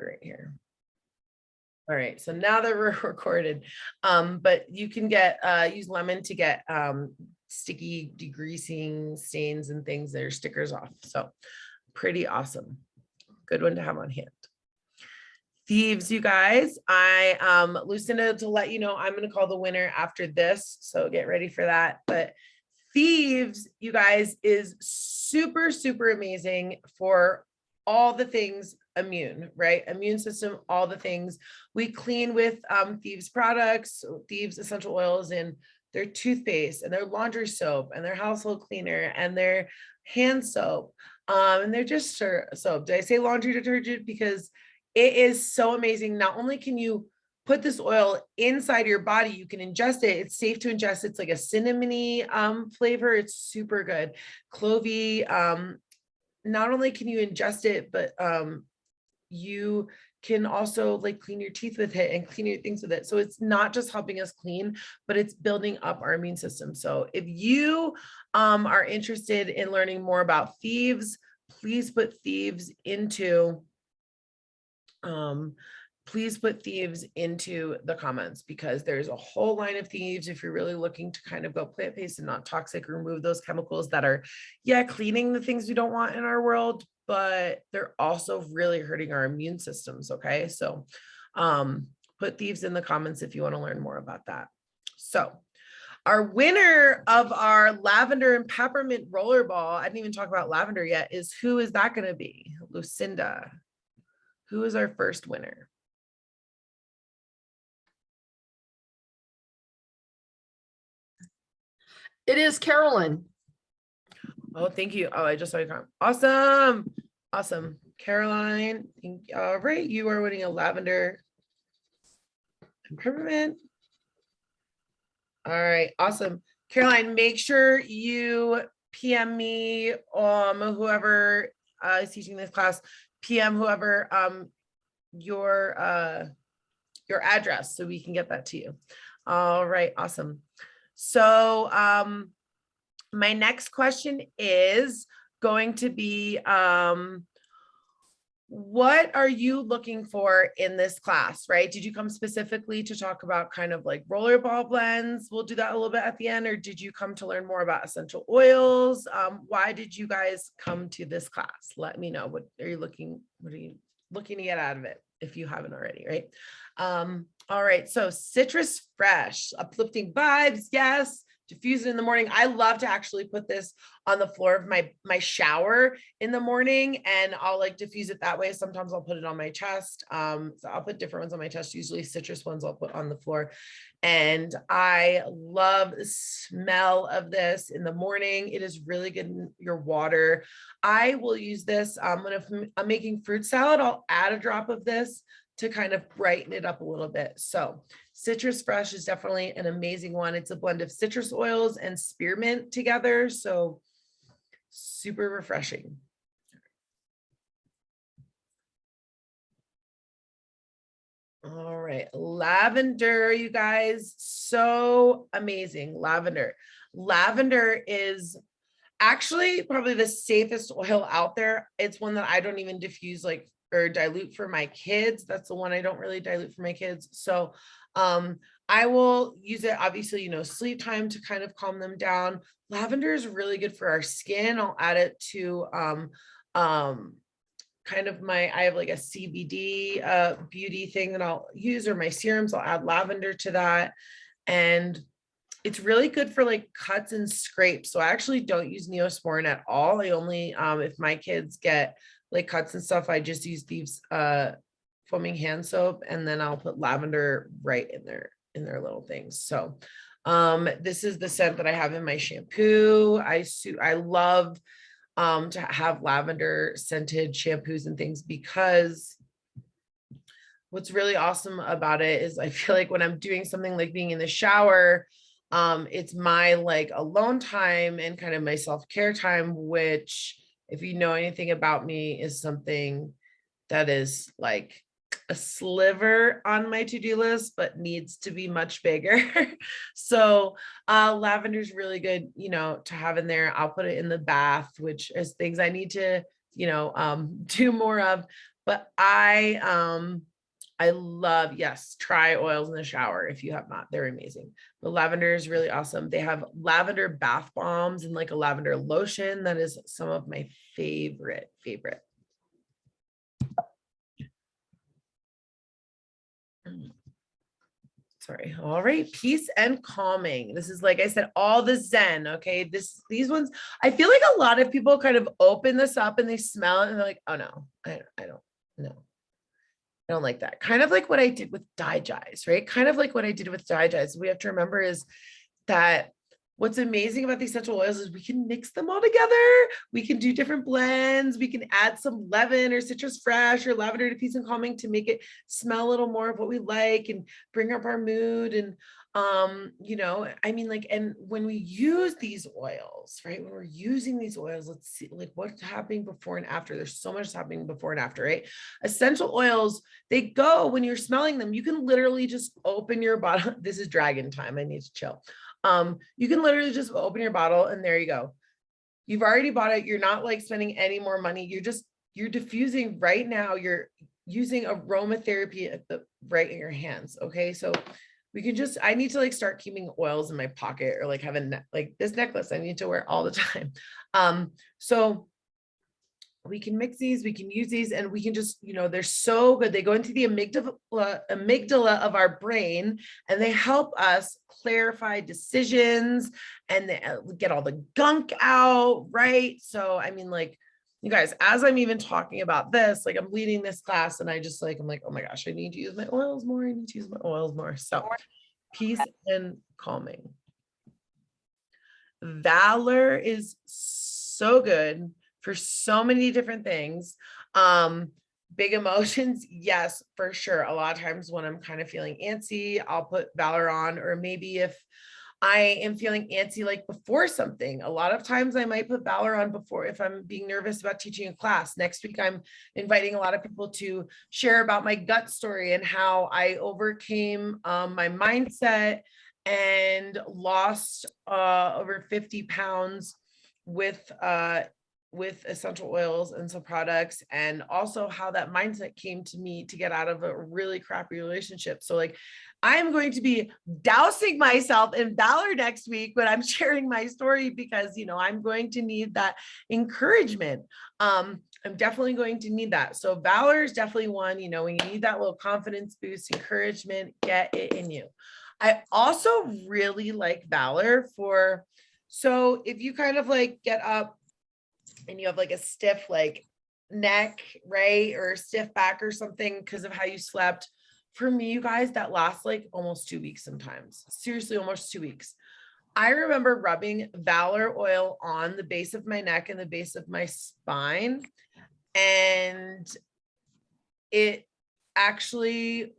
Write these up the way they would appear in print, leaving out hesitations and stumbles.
right here. All right, so now that we're recorded, but you can get use lemon to get sticky degreasing stains and things that are stickers off. So pretty awesome. Good one to have on hand. Thieves, you guys, Lucinda, to let you know, I'm going to call the winner after this, so get ready for that. But Thieves, you guys, is super, super amazing for all the things immune, right? Immune system, all the things. We clean with Thieves products, Thieves essential oils, and their toothpaste and their laundry soap and their household cleaner and their hand soap. And they're just soap. Did I say laundry detergent? Because it is so amazing. Not only can you put this oil inside your body, you can ingest it. It's safe to ingest. It's like a cinnamony flavor. It's super good. Clovey, not only can you ingest it, but you can also like clean your teeth with it and clean your things with it. So it's not just helping us clean, but it's building up our immune system. So if you are interested in learning more about Thieves, please put Thieves into the comments, because there's a whole line of Thieves if you're really looking to kind of go plant-based and not toxic, remove those chemicals that are, cleaning the things we don't want in our world, but they're also really hurting our immune systems. Okay, so put Thieves in the comments if you want to learn more about that. So our winner of our lavender and peppermint rollerball, I didn't even talk about lavender yet, is who is that going to be? Lucinda. Who is our first winner? It is Carolyn. Oh, thank you. Oh, I just saw your comment. Awesome. Awesome. Caroline, all right. You are winning a lavender and peppermint. All right. Awesome. Caroline, make sure you PM me, whoever is teaching this class, PM whoever your address so we can get that to you. All right. Awesome. So my next question is going to be, what are you looking for in this class, right? Did you come specifically to talk about kind of like rollerball blends? We'll do that a little bit at the end. Or did you come to learn more about essential oils? Why did you guys come to this class? Let me know. What are you looking to get out of it if you haven't already, right? All right, so Citrus Fresh, uplifting vibes, yes. Diffuse it in the morning. I love to actually put this on the floor of my shower in the morning, and I'll like diffuse it that way. Sometimes I'll put it on my chest. So I'll put different ones on my chest. Usually citrus ones I'll put on the floor. And I love the smell of this in the morning. It is really good in your water. I will use this when I'm making fruit salad. I'll add a drop of this to kind of brighten it up a little bit. So Citrus Fresh is definitely an amazing one. It's a blend of citrus oils and spearmint together. So super refreshing. All right, lavender, you guys, so amazing. Lavender is actually probably the safest oil out there. It's one that I don't even diffuse like or dilute for my kids. That's the one I don't really dilute for my kids. So I will use it, obviously, sleep time to kind of calm them down. Lavender is really good for our skin. I'll add it to kind of I have like a CBD beauty thing that I'll use, or my serums. I'll add lavender to that. And it's really good for like cuts and scrapes. So I actually don't use Neosporin at all. I only, if my kids get like cuts and stuff, I just use Thieves foaming hand soap, and then I'll put lavender right in their little things. So this is the scent that I have in my shampoo. I love to have lavender scented shampoos and things, because what's really awesome about it is I feel like when I'm doing something like being in the shower, it's my like alone time and kind of my self-care time, which, if you know anything about me, is something that is like a sliver on my to-do list, but needs to be much bigger. So lavender is really good, to have in there. I'll put it in the bath, which is things I need to, do more of. but I love, yes, try oils in the shower if you have not. They're amazing. The lavender is really awesome. They have lavender bath bombs and like a lavender lotion. That is some of my favorite. Sorry. All right. Peace and calming. This is, like I said, all the Zen. Okay. These ones, I feel like a lot of people kind of open this up and they smell it and they're like, oh no, I don't know. I don't like that. Kind of like what I did with DiGize, right? Kind of like what I did with DiGize. We have to remember is that what's amazing about these essential oils is we can mix them all together. We can do different blends. We can add some lemon or citrus fresh or lavender to peace and calming to make it smell a little more of what we like and bring up our mood. And you know, I mean, like, and when we use these oils, right? When we're using these oils, let's see like what's happening before and after. There's so much happening before and after, right? Essential oils, they go when you're smelling them, you can literally just open your bottle. This is dragon time. I need to chill. You can literally just open your bottle and there you go. You've already bought it. You're not like spending any more money. You're diffusing right now. You're using aromatherapy at the right in your hands. Okay. So we can just, I need to like start keeping oils in my pocket or like have like this necklace I need to wear all the time. So we can mix these, we can use these, and we can just, you know, they're so good. They go into the amygdala of our brain, and they help us clarify decisions and they get all the gunk out, right? So, I mean, like, you guys, as I'm even talking about this, like I'm leading this class and I just like, I'm like, oh my gosh, I need to use my oils more. I need to use my oils more. So peace and calming. Valor is so good for so many different things. Big emotions, yes, for sure. A lot of times when I'm kind of feeling antsy, I'll put Valor on, or maybe if I am feeling antsy like before something, a lot of times I might put Valor on before if I'm being nervous about teaching a class. Next week, I'm inviting a lot of people to share about my gut story and how I overcame my mindset and lost over 50 pounds with essential oils and some products, and also how that mindset came to me to get out of a really crappy relationship. So like I'm going to be dousing myself in Valor next week when I'm sharing my story, because you know I'm going to need that encouragement. I'm definitely going to need that. So Valor is definitely one, you know, when you need that little confidence boost, encouragement, get it in you. I also really like Valor for, so if you kind of like get up and you have like a stiff like neck, right? Or stiff back or something because of how you slept. For me, you guys, that lasts like almost 2 weeks sometimes. Seriously, almost 2 weeks. I remember rubbing Valor oil on the base of my neck and the base of my spine. And it actually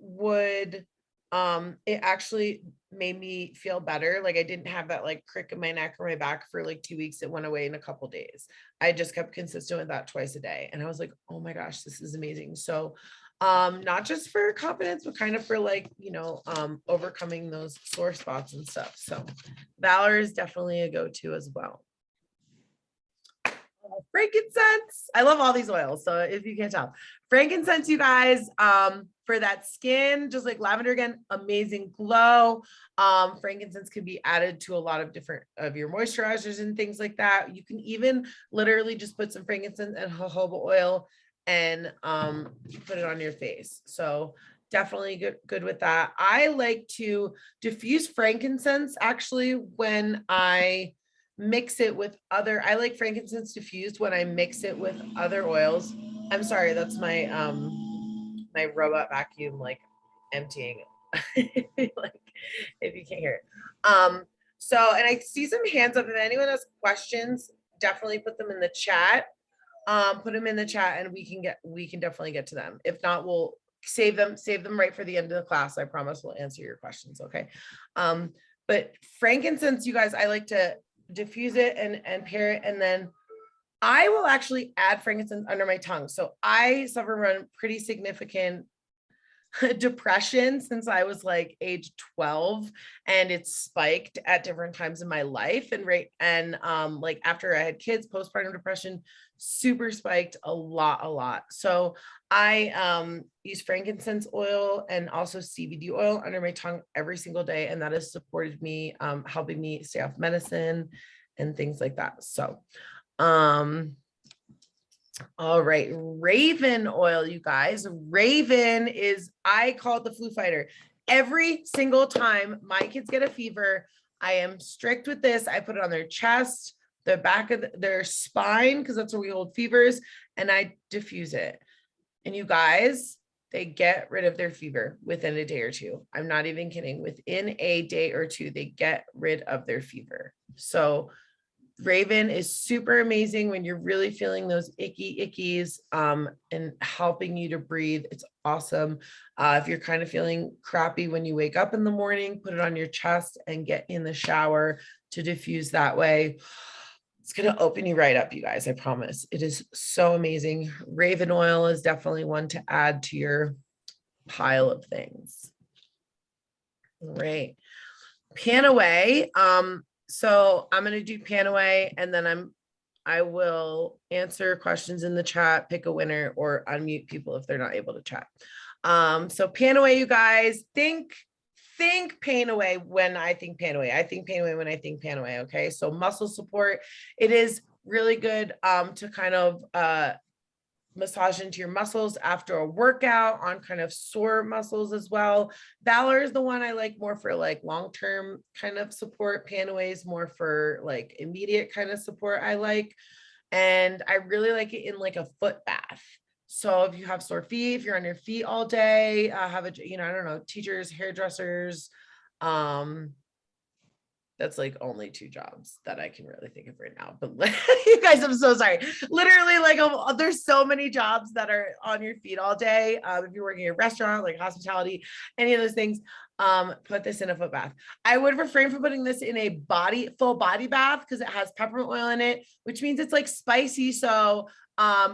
made me feel better. Like I didn't have that like crick in my neck or my back for like 2 weeks. It went away in a couple days. I just kept consistent with that twice a day. And I was like, oh my gosh, this is amazing. So not just for confidence, but kind of for like, you know, overcoming those sore spots and stuff. So Valor is definitely a go-to as well. Frankincense. I love all these oils. So if you can't tell, frankincense, you guys, for that skin, just like lavender again, amazing glow. Frankincense can be added to a lot of different of your moisturizers and things like that. You can even literally just put some frankincense and jojoba oil and put it on your face. So definitely good with that. I like to diffuse frankincense actually when I mix it with other, I like frankincense diffused when I mix it with other oils. I'm sorry, that's my my robot vacuum like emptying like if you can't hear it. So, and I see some hands up. If anyone has questions, definitely put them in the chat. Put them in the chat and we can definitely get to them. If not, we'll save them right for the end of the class. I promise we'll answer your questions. Okay. But frankincense, you guys, I like to diffuse it and pair it, and then I will actually add frankincense under my tongue. So I suffer from pretty significant depression since I was like age 12, and it's spiked at different times in my life. And like after I had kids, postpartum depression super spiked a lot. So I use frankincense oil and also CBD oil under my tongue every single day, and that has supported me, helping me stay off medicine and things like that. So all right, Raven oil, you guys. Raven is, I call it the flu fighter. Every single time my kids get a fever, I am strict with this. I put it on their chest, the back of their spine, because that's where we hold fevers, and I diffuse it. And you guys, they get rid of their fever within a day or two. I'm not even kidding. Within a day or two, they get rid of their fever. So Raven is super amazing when you're really feeling those ickies and helping you to breathe. It's awesome. If you're kind of feeling crappy when you wake up in the morning, put it on your chest and get in the shower to diffuse that way. It's going to open you right up, you guys. I promise. It is so amazing. Raven oil is definitely one to add to your pile of things. All right. Panaway. So I'm going to do Panaway, and then I will answer questions in the chat, pick a winner, or unmute people if they're not able to chat. So Panaway, you guys, think Panaway when I think Panaway. I think Panaway when I think Panaway. Okay. So muscle support. It is really good to kind of massage into your muscles after a workout on kind of sore muscles as well. Valor is the one I like more for like long-term kind of support. Panaway is more for like immediate kind of support I like. And I really like it in like a foot bath. So if you have sore feet, if you're on your feet all day, have a, I don't know, teachers, hairdressers, that's like only 2 jobs that I can really think of right now. But you guys, I'm so sorry. Literally, like there's so many jobs that are on your feet all day. If you're working in a restaurant, like hospitality, any of those things, put this in a foot bath. I would refrain from putting this in a full body bath because it has peppermint oil in it, which means it's like spicy. So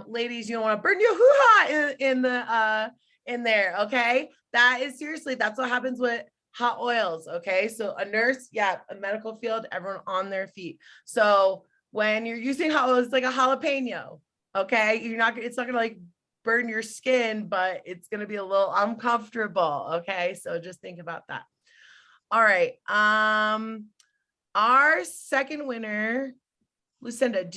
ladies, you don't want to burn your hoo-ha in there. Okay. That is seriously, that's what happens with hot oils. Okay. So a nurse, a medical field, everyone on their feet. So when you're using hot oils, it's like a jalapeno. Okay. It's not going to like burn your skin, but it's going to be a little uncomfortable. Okay. So just think about that. All right. Our second winner, Lucinda,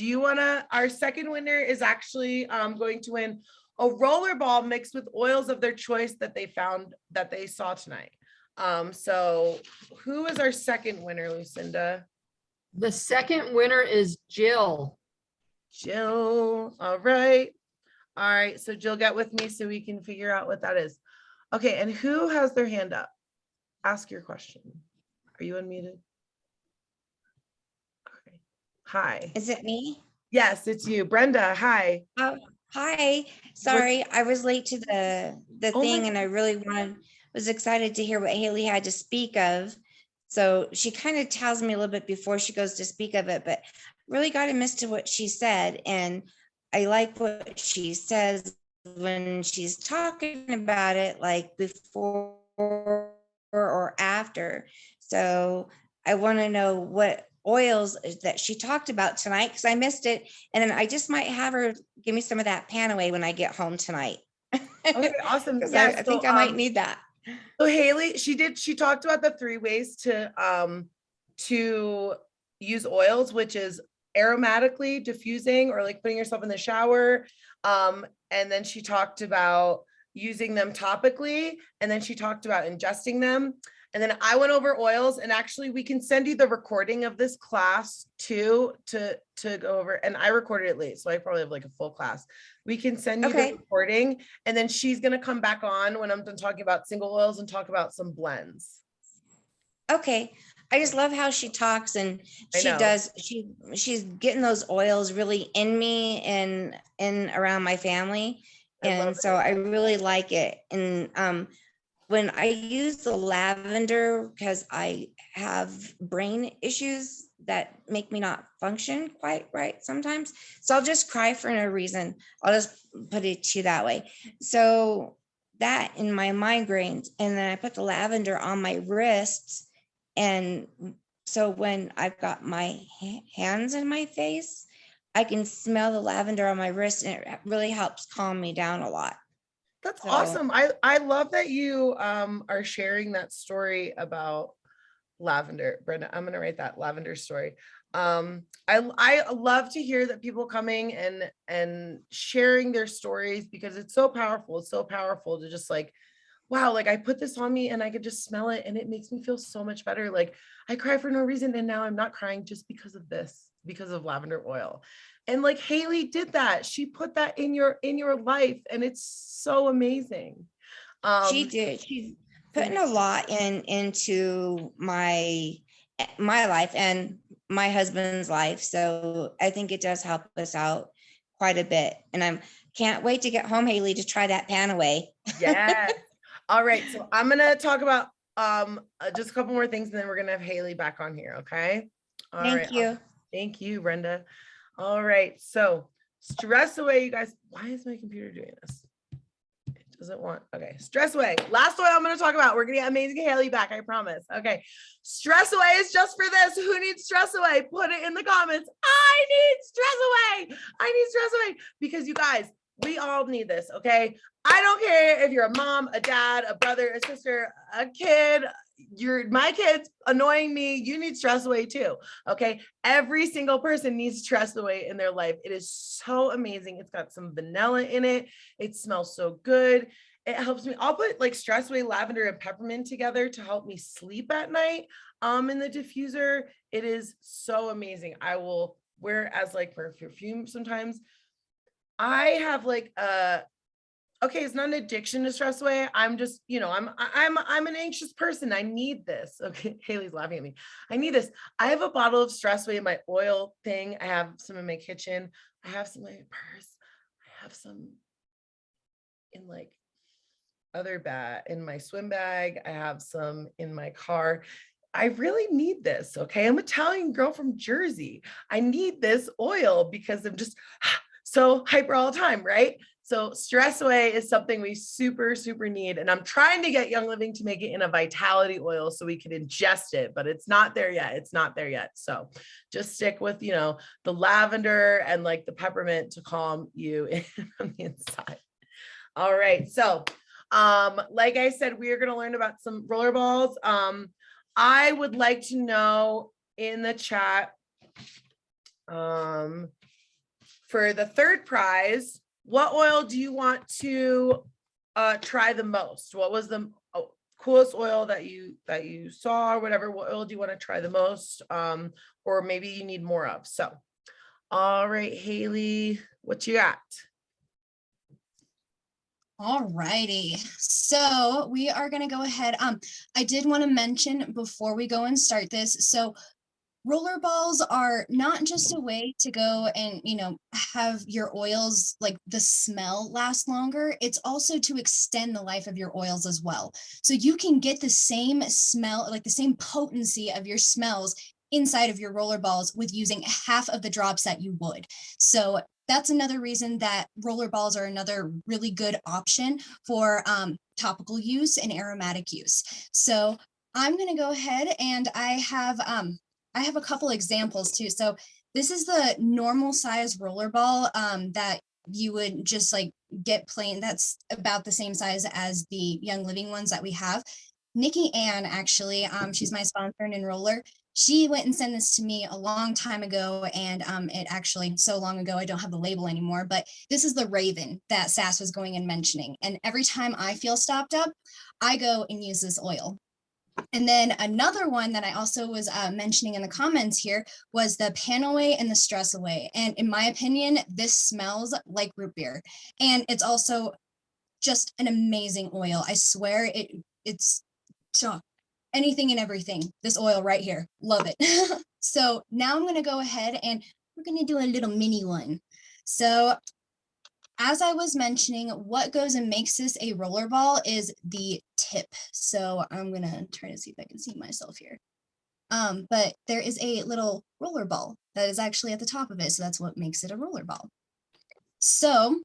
our second winner is actually going to win a rollerball mixed with oils of their choice that they saw tonight. So who is our second winner, Lucinda? The second winner is Jill. Jill. All right. So Jill, get with me so we can figure out what that is. Okay. And who has their hand up? Ask your question. Are you unmuted? Okay. Hi. Is it me? Yes, it's you. Brenda, hi. Oh, hi. Sorry, I was late to the Oh my thing and I really was excited to hear what Haley had to speak of. So she kind of tells me a little bit before she goes to speak of it, but really got a miss to what she said. And I like what she says when she's talking about it, like before or after. So I want to know what oils that she talked about tonight because I missed it. And then I just might have her give me some of that Panaway when I get home tonight. Okay, awesome. I think I might need that. So Haley, she talked about the 3 ways to use oils, which is aromatically diffusing or like putting yourself in the shower. And then she talked about using them topically, and then she talked about ingesting them. And then I went over oils, and actually we can send you the recording of this class too, to go over. And I recorded it late, so I probably have like a full class. We can send you the recording, and then she's going to come back on when I'm done talking about single oils and talk about some blends. Okay. I just love how she talks, and she's getting those oils really in me and around my family. And so I really like it. And when I use the lavender, because I have brain issues that make me not function quite right sometimes. So I'll just cry for no reason. I'll just put it to you that way. So that in my migraines. And then I put the lavender on my wrists. And so when I've got my hands in my face, I can smell the lavender on my wrist, and it really helps calm me down a lot. That's So- awesome. I love that you are sharing that story about lavender. Brenda, I'm gonna write that lavender story. I love to hear that people coming and sharing their stories, because it's so powerful. It's so powerful to just like, wow, like I put this on me and I could just smell it and it makes me feel so much better. Like I cry for no reason and now I'm not crying just because of this, because of lavender oil. And like Haley did that. She put that in your life, and it's so amazing. She did. She's putting a lot into my life and my husband's life. So I think it does help us out quite a bit. And can't wait to get home, Haley, to try that Panaway. Yes. All right. So I'm gonna talk about just a couple more things, and then we're gonna have Haley back on here. Okay. All right. Thank you. Thank you, Brenda. All right. So stress away, you guys. Why is my computer doing this? It doesn't want. Okay. Stress away. Last oil I'm gonna talk about. We're gonna get amazing Haley back. I promise. Okay. Stress away is just for this. Who needs stress away? Put it in the comments. I need stress away. I need stress away, because you guys, we all need this. Okay. I don't care if you're a mom, a dad, a brother, a sister, a kid, my kids annoying me, you need stress away too. Okay. Every single person needs stress away in their life. It is so amazing. It's got some vanilla in it. It smells so good. It helps me. I'll put like stress away lavender and peppermint together to help me sleep at night. In the diffuser. It is so amazing. I will wear it as like perfume sometimes. I have like okay, it's not an addiction to stress away. I'm just, I'm an anxious person. I need this. Okay, Haley's laughing at me. I need this. I have a bottle of stress away in my oil thing. I have some in my kitchen. I have some in my purse. I have some in like other bag in my swim bag. I have some in my car. I really need this. Okay, I'm an Italian girl from Jersey. I need this oil because I'm just so hyper all the time, right? So stress away is something we super, super need. And I'm trying to get Young Living to make it in a vitality oil so we can ingest it, but it's not there yet. It's not there yet. So just stick with, the lavender and like the peppermint to calm you from the inside. All right. So like I said, we are going to learn about some roller balls. I would like to know in the chat for the third prize, what oil do you want to try the most? What was the coolest oil that you saw, or whatever? What oil do you want to try the most? Or maybe you need more of. So, all right, Haley, what you got? All righty, so we are going to go ahead. I did want to mention before we go and start this. So roller balls are not just a way to go and, have your oils, like the smell, last longer. It's also to extend the life of your oils as well. So you can get the same smell, like the same potency of your smells inside of your roller balls with using half of the drops that you would. So that's another reason that roller balls are another really good option for topical use and aromatic use. So I'm going to go ahead, and I have a couple examples too. So this is the normal size roller ball that you would just like get plain. That's about the same size as the Young Living ones that we have. Nikki Ann, actually, she's my sponsor and enroller. She went and sent this to me a long time ago, and it actually so long ago I don't have the label anymore, but this is the Raven that Sass was going and mentioning. And every time I feel stopped up, I go and use this oil. And then another one that I also was mentioning in the comments here was the Panaway and the Stress Away. And in my opinion, this smells like root beer. And it's also just an amazing oil. I swear it's anything and everything. This oil right here. Love it. So now I'm going to go ahead and we're going to do a little mini one. So as I was mentioning, what goes and makes this a roller ball is the tip. So I'm going to try to see if I can see myself here. But there is a little roller ball that is actually at the top of it. So that's what makes it a roller ball. So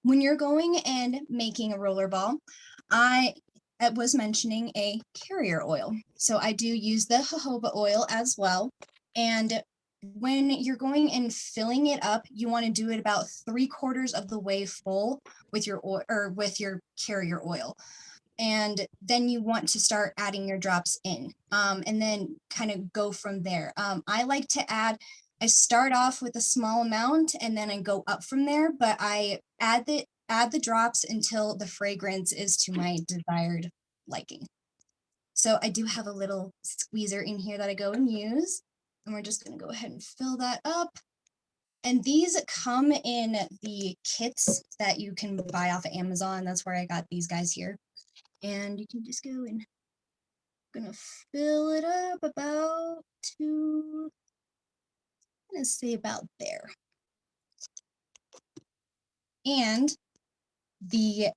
when you're going and making a roller ball, I was mentioning a carrier oil. So I do use the jojoba oil as well. And when you're going and filling it up, you want to do it about 3/4 of the way full with your oil or with your carrier oil. And then you want to start adding your drops in, and then kind of go from there. I like to I start off with a small amount and then I go up from there, but I add the drops until the fragrance is to my desired liking. So I do have a little squeezer in here that I go and use, and we're just going to go ahead and fill that up. And these come in the kits that you can buy off of Amazon. That's where I got these guys here. And you can just go and gonna fill it up about to, I'm gonna say about there. And the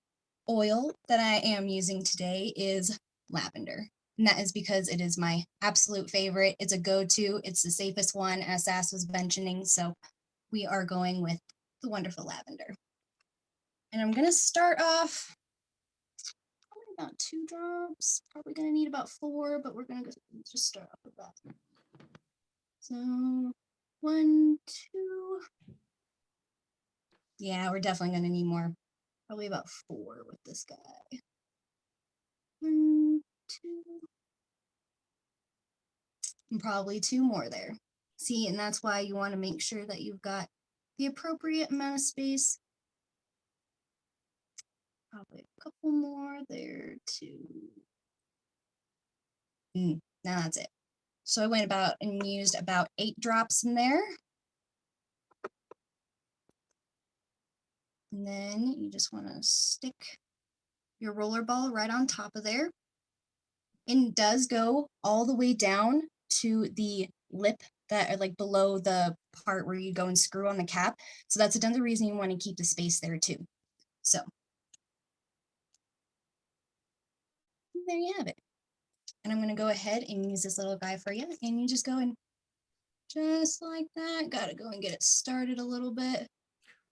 oil that I am using today is lavender. And that is because it is my absolute favorite. It's a go-to. It's the safest one, as Sass was mentioning. So we are going with the wonderful lavender. And I'm gonna start off about 2 drops. Probably gonna need about 4, but we're gonna just start off with that. So 1, 2. Yeah, we're definitely gonna need more. Probably about 4 with this guy. 1, 2. And probably 2 more there. See, and that's why you want to make sure that you've got the appropriate amount of space. Probably a couple more there too. Now that's it. So I went about and used about 8 drops in there. And then you just want to stick your roller ball right on top of there. And it does go all the way down to the lip that are like below the part where you go and screw on the cap. So that's another reason you want to keep the space there too. So there you have it. And I'm going to go ahead and use this little guy for you. And you just go and just like that. Got to go and get it started a little bit.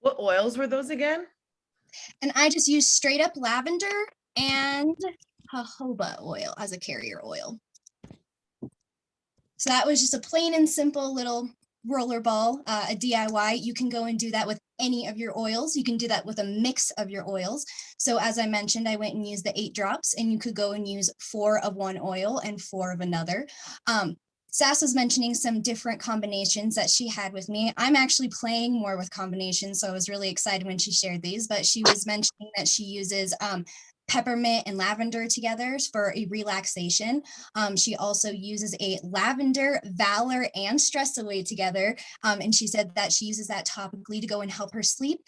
What oils were those again? And I just use straight up lavender and jojoba oil as a carrier oil. So that was just a plain and simple little roller ball, a DIY. You can go and do that with any of your oils. You can do that with a mix of your oils. So as I mentioned, I went and used the 8 drops, and you could go and use 4 of one oil and 4 of another. Sass was mentioning some different combinations that she had with me. I'm actually playing more with combinations, so I was really excited when she shared these, but she was mentioning that she uses peppermint and lavender together for a relaxation. She also uses a lavender, valor, and stress away together. And she said that she uses that topically to go and help her sleep.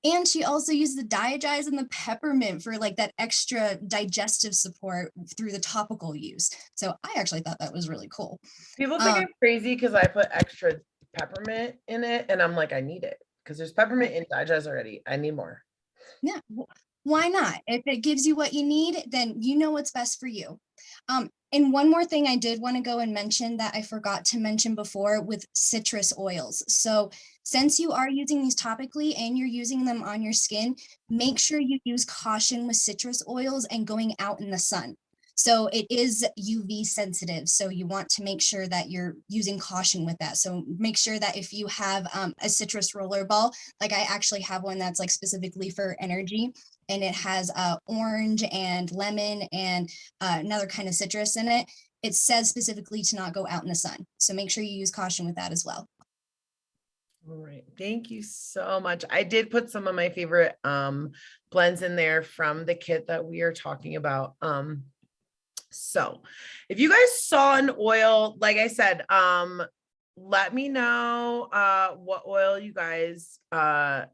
And she also used the Diagize and the peppermint for like that extra digestive support through the topical use. So I actually thought that was really cool. People think I'm crazy because I put extra peppermint in it, and I'm like, I need it because there's peppermint in Digest already. I need more. Yeah, why not? If it gives you what you need, then you know what's best for you. And one more thing I did want to go and mention that I forgot to mention before with citrus oils. So since you are using these topically and you're using them on your skin, make sure you use caution with citrus oils and going out in the sun. So it is UV sensitive. So you want to make sure that you're using caution with that. So make sure that if you have a citrus roller ball, like I actually have one that's like specifically for energy, and it has orange and lemon and another kind of citrus in it. It says specifically to not go out in the sun. So make sure you use caution with that as well. All right. Thank you so much. I did put some of my favorite blends in there from the kit that we are talking about. So if you guys saw an oil, like I said, let me know what oil you guys want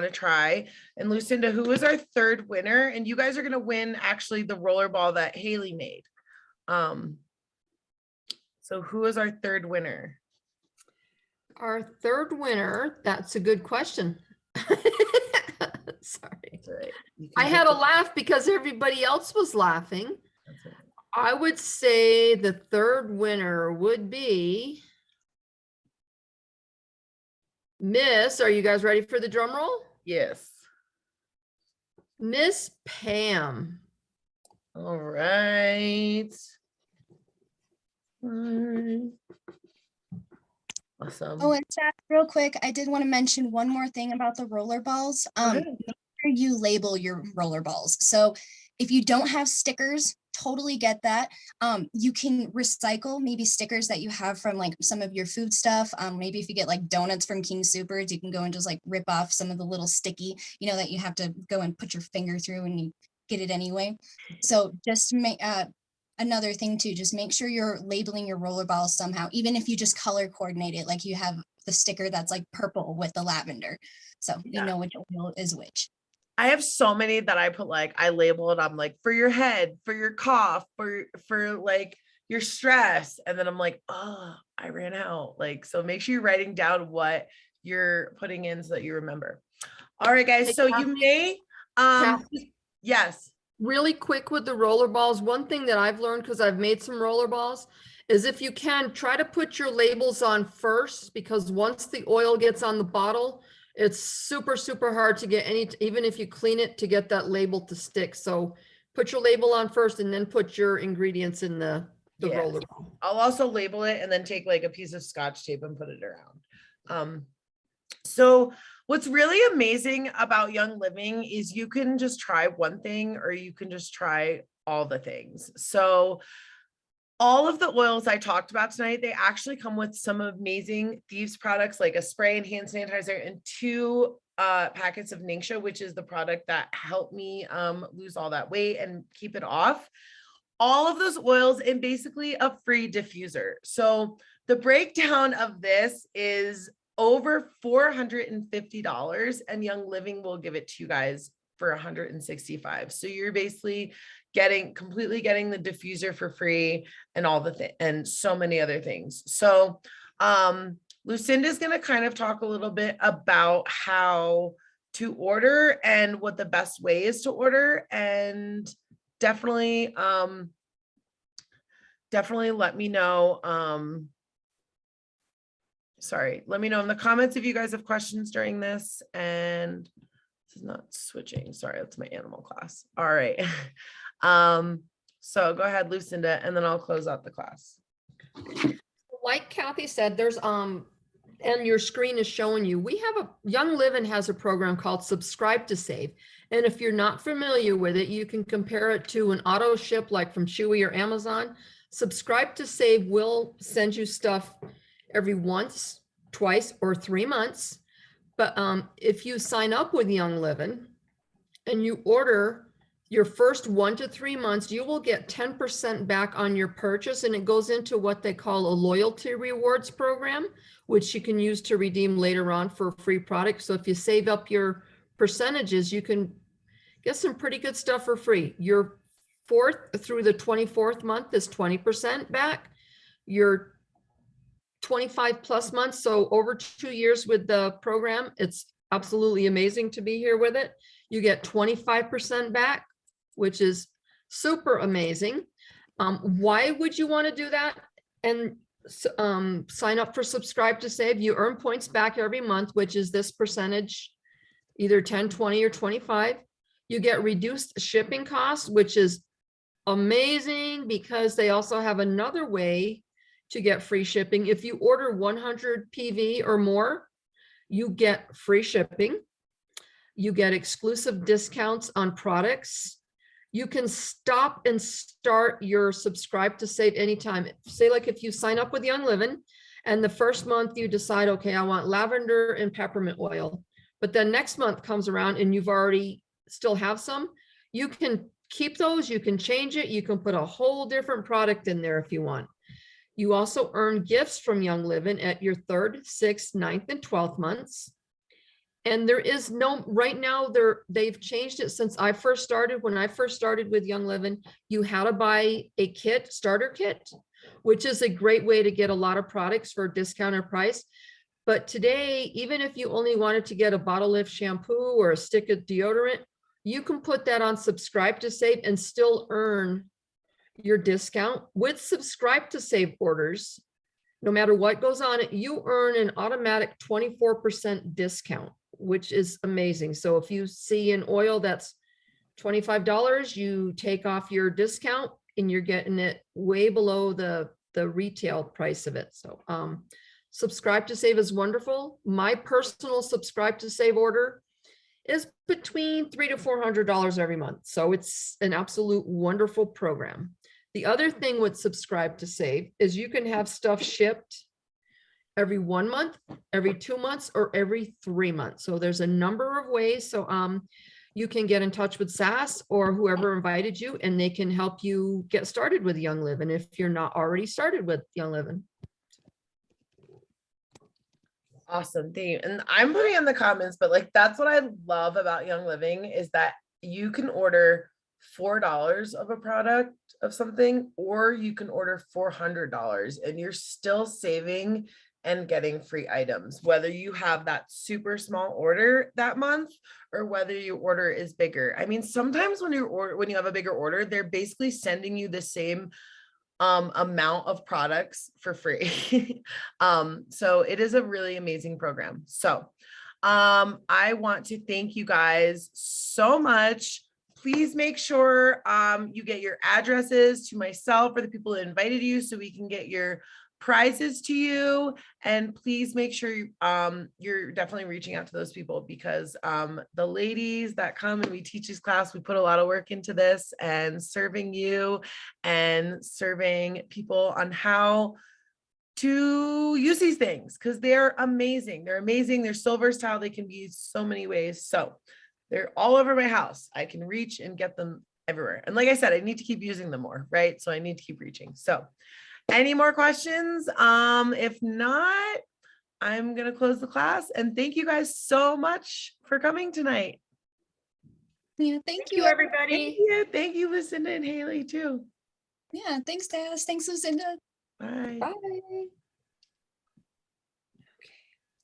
to try. And Lucinda, who is our 3rd winner? And you guys are going to win actually the roller ball that Haley made. So who is our 3rd winner? Our 3rd winner, that's a good question. Sorry. Right. I had a laugh because everybody else was laughing. Right. I would say the 3rd winner would be Miss. Are you guys ready for the drum roll? Yes. Miss Pam. All right. Awesome. Oh, and Seth, real quick, I did want to mention one more thing about the roller balls. ahead. Make sure you label your roller balls. So if you don't have stickers, totally get that. You can recycle maybe stickers that you have from like some of your food stuff. Maybe if you get like donuts from King Soopers, you can go and just like rip off some of the little sticky, that you have to go and put your finger through and you get it anyway. So just make another thing too, just make sure you're labeling your roller balls somehow, even if you just color coordinate it, like you have the sticker that's like purple with the lavender. So you Yeah. know which oil is which. I have so many that I put like, I label it. I'm like, for your head, for your cough, for like your stress. And then I'm like, oh, I ran out. Like, so make sure you're writing down what you're putting in so that you remember. All right, guys. Hey, So Kathy? you may, Kathy? yes. Really quick with the roller balls, one thing that I've learned, because I've made some roller balls, is if you can, try to put your labels on first, because once the oil gets on the bottle, it's super, super hard to get even if you clean it, to get that label to stick. So put your label on first and then put your ingredients in the Yes. roller ball. I'll also label it and then take like a piece of Scotch tape and put it around. So what's really amazing about Young Living is you can just try one thing or you can just try all the things. So all of the oils I talked about tonight, they actually come with some amazing Thieves products, like a spray and hand sanitizer and 2 packets of Ningxia, which is the product that helped me lose all that weight and keep it off. All of those oils and basically a free diffuser. So the breakdown of this is over $450 and Young Living will give it to you guys for $165. So you're basically completely getting the diffuser for free and all the and so many other things. So Lucinda is going to kind of talk a little bit about how to order and what the best way is to order, and definitely let me know let me know in the comments if you guys have questions during this. And this is not switching, sorry, that's my animal class. All right. So go ahead, Lucinda, and then I'll close out the class. Like Kathy said, there's and your screen is showing you, we have Young Living has a program called Subscribe to Save. And if you're not familiar with it, you can compare it to an auto ship like from Chewy or Amazon. Subscribe to Save will send you stuff every once, twice, or 3 months. But if you sign up with Young Living and you order your first 1 to 3 months, you will get 10% back on your purchase. And it goes into what they call a loyalty rewards program, which you can use to redeem later on for free products. So if you save up your percentages, you can get some pretty good stuff for free. Your 4th through the 24th month is 20% back. Your 25 plus months, so over 2 years with the program, it's absolutely amazing to be here with it. You get 25% back, which is super amazing. Why would you want to do that and sign up for Subscribe to Save? You earn points back every month, which is this percentage, either 10, 20, or 25. You get reduced shipping costs, which is amazing because they also have another way to get free shipping. If you order 100 PV or more, you get free shipping. You get exclusive discounts on products. You can stop and start your Subscribe to Save anytime. Say like if you sign up with Young Living and the first month you decide, okay, I want lavender and peppermint oil, but then next month comes around and you've already still have some, you can keep those, you can change it, you can put a whole different product in there if you want. You also earn gifts from Young Living at your 3rd, 6th, 9th, and 12th months. And there is no, right now they've changed it since I first started. When I first started with Young Living, you had to buy a kit, starter kit, which is a great way to get a lot of products for a discounted price. But today, even if you only wanted to get a bottle lift shampoo or a stick of deodorant, you can put that on Subscribe to Save and still earn your discount. With Subscribe to Save orders, no matter what goes on it, you earn an automatic 24% discount, which is amazing. So if you see an oil that's $25, you take off your discount and you're getting it way below the retail price of it. So Subscribe to Save is wonderful. My personal Subscribe to Save order is between $300 to $400 every month. So it's an absolute wonderful program. The other thing with Subscribe to Save is you can have stuff shipped every 1 month, every 2 months, or every 3 months. So there's a number of ways. So you can get in touch with SAS or whoever invited you, and they can help you get started with Young Living if you're not already started with Young Living. Awesome. Thank you. And I'm putting in the comments, but like, that's what I love about Young Living is that you can order $4 of a product of something, or you can order $400 and you're still saving and getting free items, whether you have that super small order that month or whether your order is bigger. I mean, sometimes when you have a bigger order, they're basically sending you the same amount of products for free. So it is a really amazing program. So I want to thank you guys so much. Please make sure you get your addresses to myself or the people that invited you so we can get your prizes to you. And please make sure you're definitely reaching out to those people, because the ladies that come and we teach this class, we put a lot of work into this and serving you and serving people on how to use these things, because they're amazing. They're amazing. They're so versatile. They can be used so many ways. So they're all over my house. I can reach and get them everywhere. And like I said, I need to keep using them more, right? So I need to keep reaching. So any more questions? If not, I'm going to close the class, and thank you guys so much for coming tonight. Yeah, thank you. Everybody. Thank you, Lucinda and Haley too. Yeah, thanks, Daz. Thanks, Lucinda. Bye. Bye.